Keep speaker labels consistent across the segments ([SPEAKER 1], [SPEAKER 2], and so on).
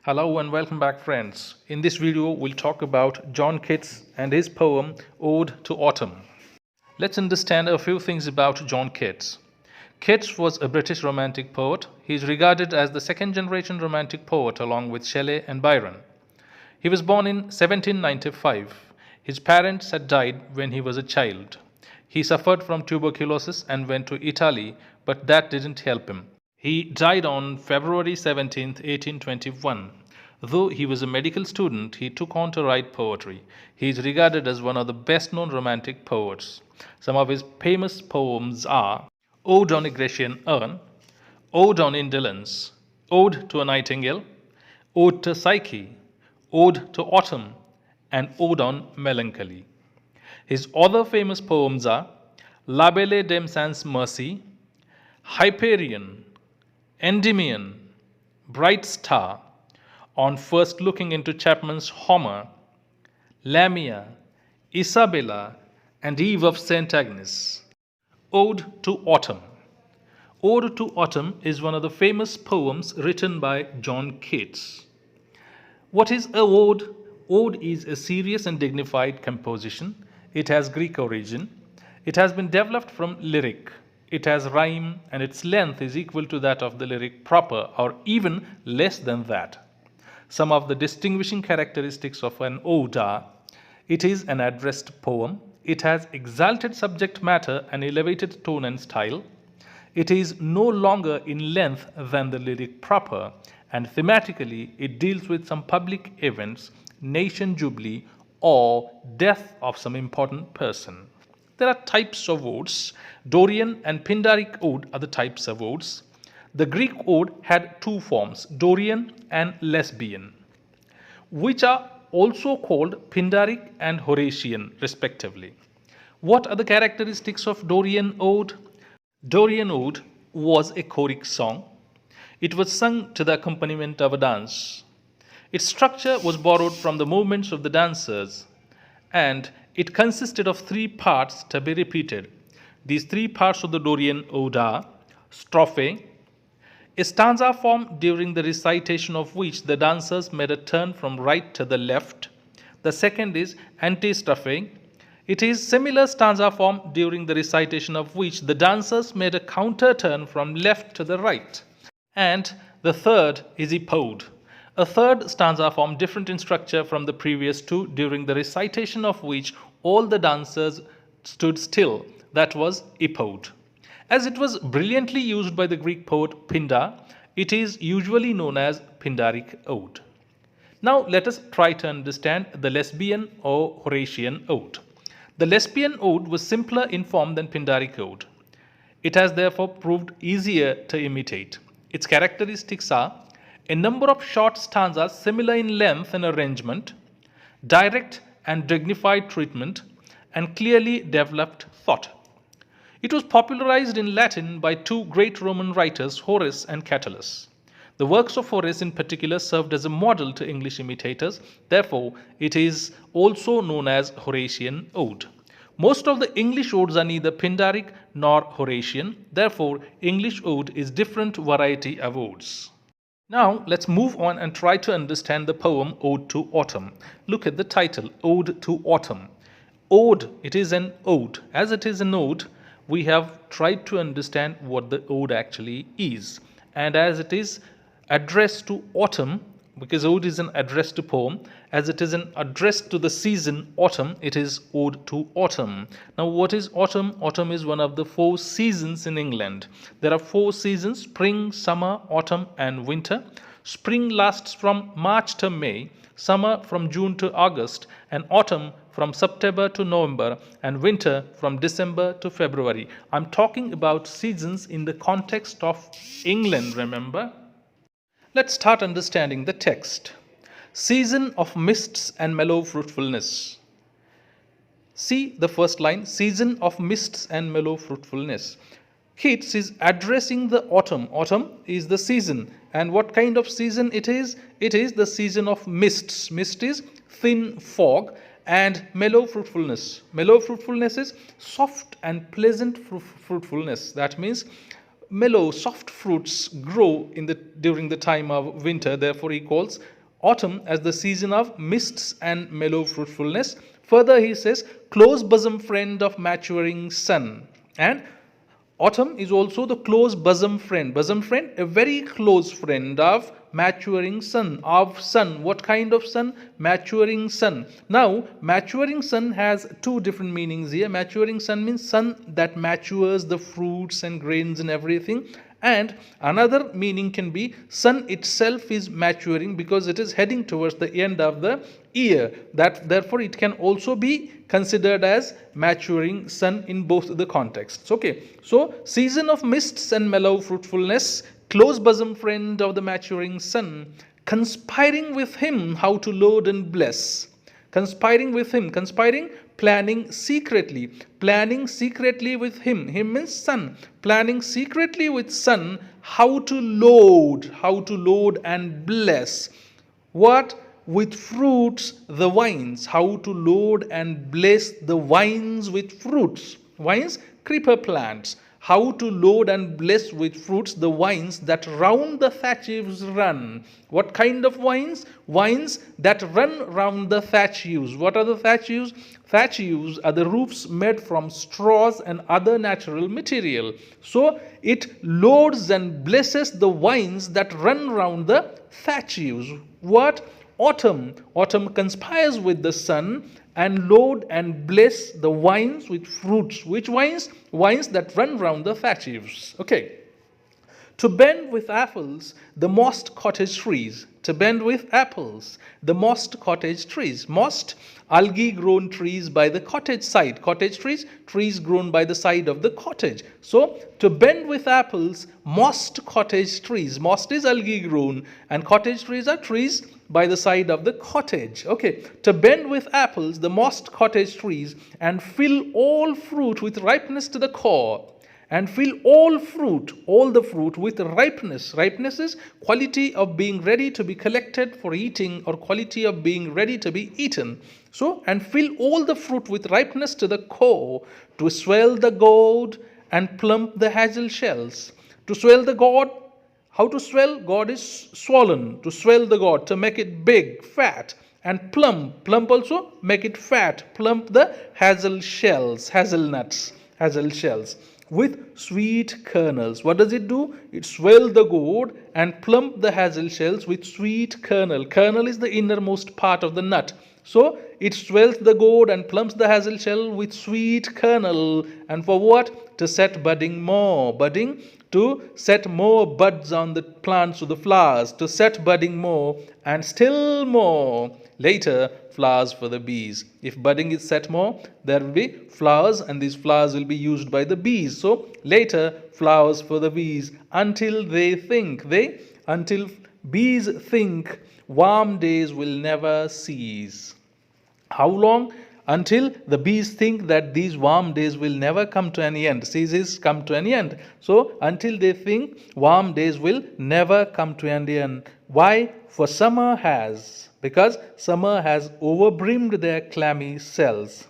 [SPEAKER 1] Hello and welcome back, friends. In this video, we'll talk about John Keats and his poem Ode to Autumn. Let's understand a few things about John Keats. Keats was a British romantic poet. He is regarded as the second generation romantic poet along with Shelley and Byron. He was born in 1795. His parents had died when he was a child. He suffered from tuberculosis and went to Italy, but that didn't help him. He died on February 17, 1821. Though he was a medical student, he took on to write poetry. He is regarded as one of the best known romantic poets. Some of his famous poems are Ode on a Grecian Urn, Ode on Indolence, Ode to a Nightingale, Ode to Psyche, Ode to Autumn, and Ode on Melancholy. His other famous poems are La Belle Dame Sans Mercy, Hyperion, Endymion, Bright Star, On First Looking into Chapman's Homer, Lamia, Isabella, and Eve of St. Agnes. Ode to Autumn. Ode to Autumn is one of the famous poems written by John Keats. What is a ode? Ode is a serious and dignified composition. It has Greek origin. It has been developed from lyric. It has rhyme and its length is equal to that of the lyric proper or even less than that. Some of the distinguishing characteristics of an ode are: it is an addressed poem, it has exalted subject matter and elevated tone and style, it is no longer in length than the lyric proper, and thematically it deals with some public events, nation jubilee, or death of some important person. There are types of odes. Dorian and Pindaric ode are the types of odes. The Greek ode had two forms, Dorian and Lesbian, which are also called Pindaric and Horatian, respectively. What are the characteristics of Dorian ode? Dorian ode was a choric song. It was sung to the accompaniment of a dance. Its structure was borrowed from the movements of the dancers, and it consisted of three parts to be repeated. These three parts of the Dorian ode are strophe, a stanza form during the recitation of which the dancers made a turn from right to the left. The second is antistrophe. It is similar stanza form during the recitation of which the dancers made a counter turn from left to the right. And the third is epode, a third stanza form different in structure from the previous two, during the recitation of which all the dancers stood still. That was epode. As it was brilliantly used by the Greek poet Pindar, it is usually known as Pindaric ode. Now let us try to understand the Lesbian or Horatian ode. The Lesbian ode was simpler in form than Pindaric ode. It has therefore proved easier to imitate. Its characteristics are a number of short stanzas similar in length and arrangement, direct and dignified treatment, and clearly developed thought. It was popularized in Latin by two great Roman writers, Horace and Catullus. The works of Horace in particular served as a model to English imitators, therefore it is also known as Horatian ode. Most of the English odes are neither Pindaric nor Horatian, therefore English ode is different variety of odes. Now let's move on and try to understand the poem Ode to Autumn. Look at the title, Ode to Autumn. Ode, it is an ode. As it is an ode, we have tried to understand what the ode actually is. And as it is addressed to autumn, because ode is an address to poem, as it is an address to the season autumn, it is Ode to Autumn. Now what is autumn? Autumn is one of the four seasons in England. There are four seasons: spring, summer, autumn, and winter. Spring lasts from March to May, summer from June to August, and autumn from September to November, and winter from December to February. I'm talking about seasons in the context of England, remember? Let's start understanding the text. Season of mists and mellow fruitfulness. See the first line, season of mists and mellow fruitfulness. Keats is addressing the autumn. Autumn is the season. And what kind of season it is? It is the season of mists. Mist is thin fog, and mellow fruitfulness. Mellow fruitfulness is soft and pleasant fruitfulness. That means mellow, soft fruits grow during the time of winter. Therefore, he calls autumn as the season of mists and mellow fruitfulness. Further, he says, close bosom friend of maturing sun. And autumn is also the close bosom friend. Bosom friend, a very close friend of maturing sun. Of sun. What kind of sun? Maturing sun. Now, maturing sun has two different meanings here. Maturing sun means sun that matures the fruits and grains and everything. And another meaning can be sun itself is maturing because it is heading towards the end of the year. Therefore, it can also be considered as maturing sun in both the contexts. Okay, so season of mists and mellow fruitfulness, close bosom friend of the maturing sun, conspiring with him how to load and bless. Conspiring with him, conspiring, planning secretly with him. Him means sun. Planning secretly with sun how to load and bless. What? With fruits the vines. How to load and bless the vines with fruits. Vines, creeper plants. How to load and bless with fruits the vines that round the thatch eaves run. What kind of vines? Vines that run round the thatch eaves. What are the thatch eaves? Thatch eaves are the roofs made from straws and other natural material. So it loads and blesses the vines that run round the thatch eaves. What? Autumn. Autumn conspires with the sun and load and bless the vines with fruits. Which vines? Vines that run round the thatch eaves. Okay. To bend with apples the mossed cottage trees. To bend with apples the mossed cottage trees. Mossed, algae grown trees by the cottage side. Cottage trees, trees grown by the side of the cottage. So, to bend with apples, mossed cottage trees. Mossed is algae grown and cottage trees are trees by the side of the cottage. Okay, to bend with apples the mossed cottage trees and fill all fruit with ripeness to the core. And fill all the fruit with ripeness. Ripeness is quality of being ready to be collected for eating or quality of being ready to be eaten. So, and fill all the fruit with ripeness to the core, to swell the gourd and plump the hazel shells. To swell the gourd, how to swell? Gourd is swollen. To swell the gourd, to make it big, fat. And plump also make it fat. Plump the hazel shells, hazelnuts, hazel shells with sweet kernels. What does it do? It swell the gourd and plump the hazel shells with sweet kernel. Kernel is the innermost part of the nut. So it swells the gourd and plumps the hazel shell with sweet kernel. And for what? To set budding more. Budding, to set more buds on the plants or the flowers. To set budding more and still more. Later, flowers for the bees. If budding is set more, there will be flowers and these flowers will be used by the bees. So later, flowers for the bees until they think. Until bees think warm days will never cease. How long? Until the bees think that these warm days will never come to any end. Ceases, come to any end. So until they think warm days will never come to any end. Why? For summer has, because summer has overbrimmed their clammy cells.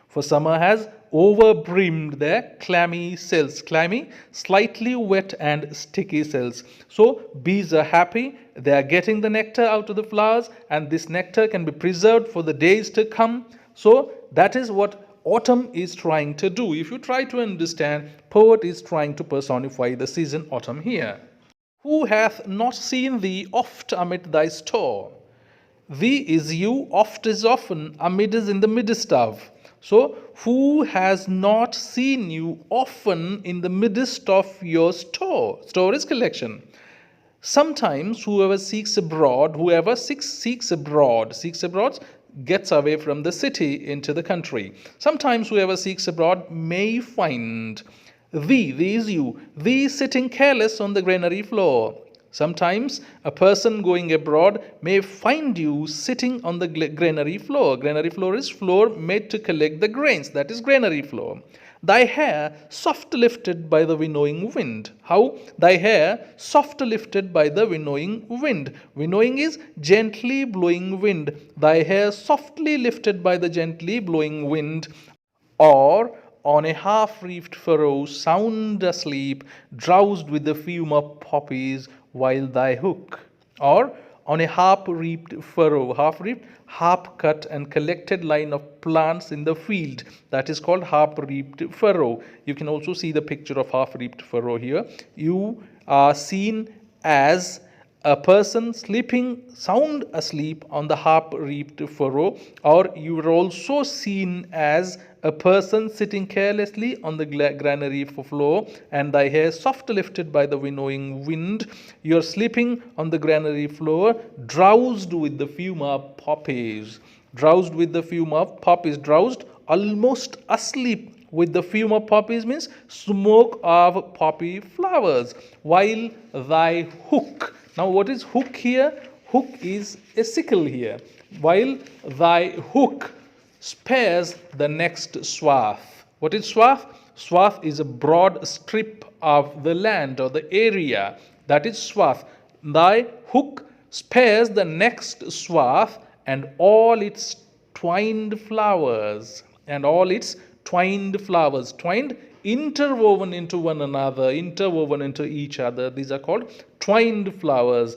[SPEAKER 1] For summer has overbrimmed their clammy cells. Clammy, slightly wet and sticky cells. So bees are happy. They are getting the nectar out of the flowers and this nectar can be preserved for the days to come. So that is what autumn is trying to do. If you try to understand, poet is trying to personify the season autumn here. Who hath not seen thee oft amid thy store? Thee is you, oft is often, amid is in the midst of. So, who has not seen you often in the midst of your store? Store is collection. Sometimes whoever seeks abroad, gets away from the city into the country. Sometimes whoever seeks abroad may find thee is you, thee sitting careless on the granary floor. Sometimes a person going abroad may find you sitting on the granary floor. Granary floor is floor made to collect the grains. That is granary floor. Thy hair soft lifted by the winnowing wind. How? Thy hair soft lifted by the winnowing wind. Winnowing is gently blowing wind. Thy hair softly lifted by the gently blowing wind. Or on a half-reefed furrow, sound asleep, drowsed with the fume of poppies, while thy hook. Or on a half-reaped furrow, half-reaped, half-cut and collected line of plants in the field, that is called half-reaped furrow. You can also see the picture of half-reaped furrow here. You are seen as a person sleeping sound asleep on the half-reaped furrow, or you are also seen as a person sitting carelessly on the granary floor, and thy hair soft lifted by the winnowing wind. You are sleeping on the granary floor, drowsed with the fume of poppies. Drowsed with the fume of poppies. Drowsed, almost asleep with the fume of poppies means smoke of poppy flowers, while thy hook. Now what is hook here? Hook is a sickle here. While thy hook spares the next swath. What is swath? Swath is a broad strip of the land or the area. That is swath. Thy hook spares the next swath and all its twined flowers. And all its twined flowers. Twined, interwoven into one another, interwoven into each other. These are called twined flowers.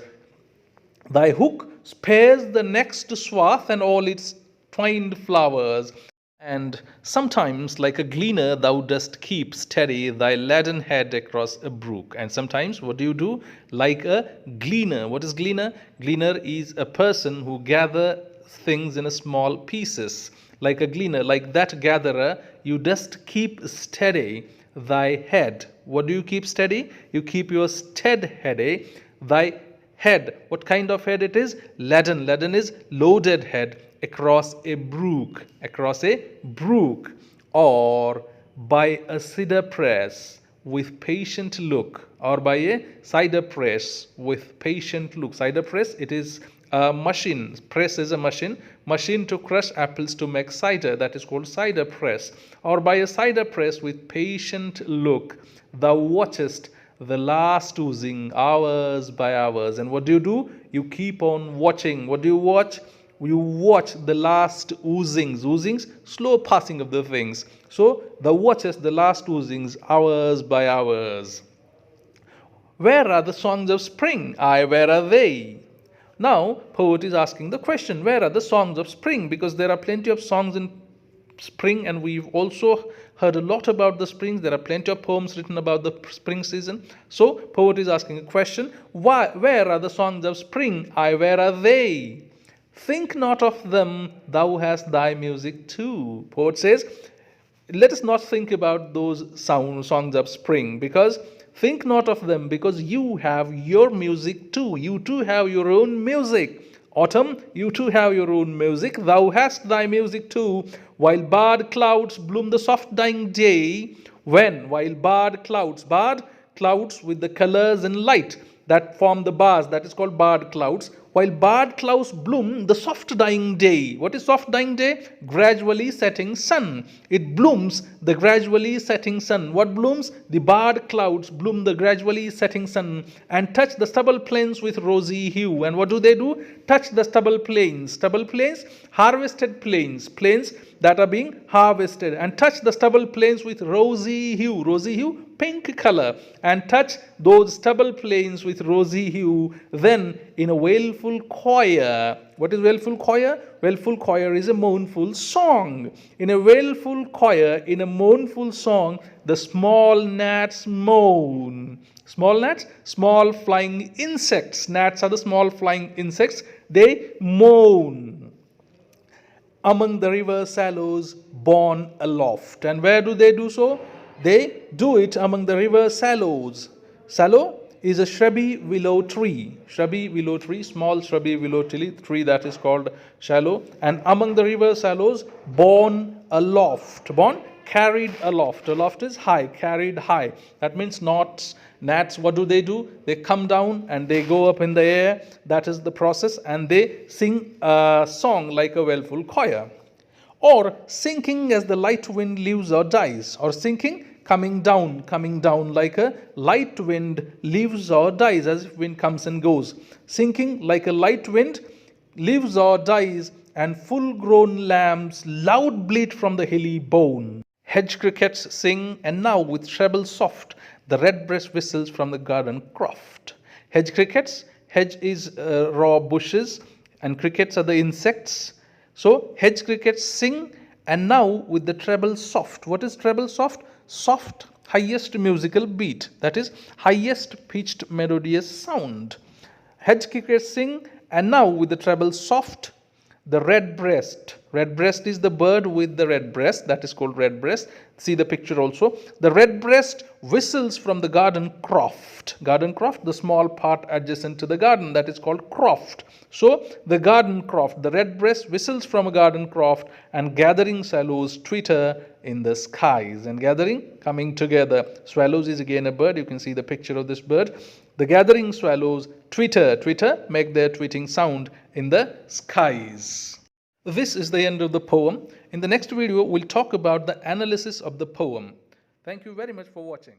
[SPEAKER 1] Thy hook spares the next swath and all its twined flowers. And sometimes, like a gleaner, thou dost keep steady thy leaden head across a brook. And sometimes, what do? Like a gleaner. What is gleaner? Gleaner is a person who gathers things in small pieces. Like a gleaner, like that gatherer, you dost keep steady thy head. What do you keep steady? You keep your steady, thy head. What kind of head it is? Leaden. Leaden is loaded head across a brook. Across a brook. Or by a cedar press with patient look. Or by a cider press with patient look. Cider press, it is a machine. Press is a machine. Machine to crush apples to make cider. That is called cider press. Or by a cider press with patient look, thou watchest the last oozing hours by hours. And what do? You keep on watching. What do you watch? You watch the last oozings. Oozings, slow passing of the things. So thou watchest the last oozings hours by hours. Where are the songs of spring? Aye, where are they? Now, poet is asking the question, where are the songs of spring? Because there are plenty of songs in spring, and we've also heard a lot about the springs. There are plenty of poems written about the spring season. So, poet is asking a question, where are the songs of spring? Aye, where are they? Think not of them, thou hast thy music too. Poet says, let us not think about those songs of spring, because think not of them, because you have your music too. You too have your own music. Autumn, you too have your own music. Thou hast thy music too. While barred clouds bloom the soft dying day. When? While barred clouds with the colors and light that form the bars, that is called barred clouds. While barred clouds bloom the soft dying day. What is soft dying day? Gradually setting sun. It blooms the gradually setting sun. What blooms? The barred clouds bloom the gradually setting sun and touch the stubble plains with rosy hue. And what do? Touch the stubble plains. Stubble plains, harvested plains. Plains that are being harvested, and touch the stubble plains with rosy hue. Rosy hue, pink color, and touch those stubble plains with rosy hue. Then in a wailful choir. What is wailful choir? Wailful choir is a mournful song. In a wailful choir, in a mournful song, the small gnats moan. Small gnats? Small flying insects. Gnats are the small flying insects. They moan among the river sallows borne aloft. And where do they do so? They do it among the river sallows. Sallow is a shrubby willow tree. Shrubby willow tree, small shrubby willow tree that is called shallow. And among the river sallows borne aloft. Borne, carried aloft. Aloft is high, carried high. That means gnats, what do? They come down and they go up in the air. That is the process. And they sing a song like a wailful choir. Or sinking as the light wind lives or dies. Or sinking, coming down like a light wind lives or dies, as if wind comes and goes. Sinking like a light wind lives or dies, and full grown lambs loud bleat from the hilly bone. Hedge crickets sing, and now with treble soft, the redbreast whistles from the garden croft. Hedge crickets, hedge is raw bushes, and crickets are the insects. So hedge crickets sing, and now with the treble soft. What is treble soft? Soft, highest musical beat, that is highest pitched melodious sound. Hedge crickets sing, and now with the treble soft, the redbreast. Redbreast is the bird with the red breast, that is called redbreast. See the picture also. The redbreast whistles from the garden croft. Garden croft, the small part adjacent to the garden, that is called croft. So the garden croft, the redbreast whistles from a garden croft, and gathering swallows twitter in the skies. And gathering, coming together. Swallows is again a bird. You can see the picture of this bird. The gathering swallows twitter, twitter, make their tweeting sound in the skies. This is the end of the poem. In the next video, we'll talk about the analysis of the poem. Thank you very much for watching.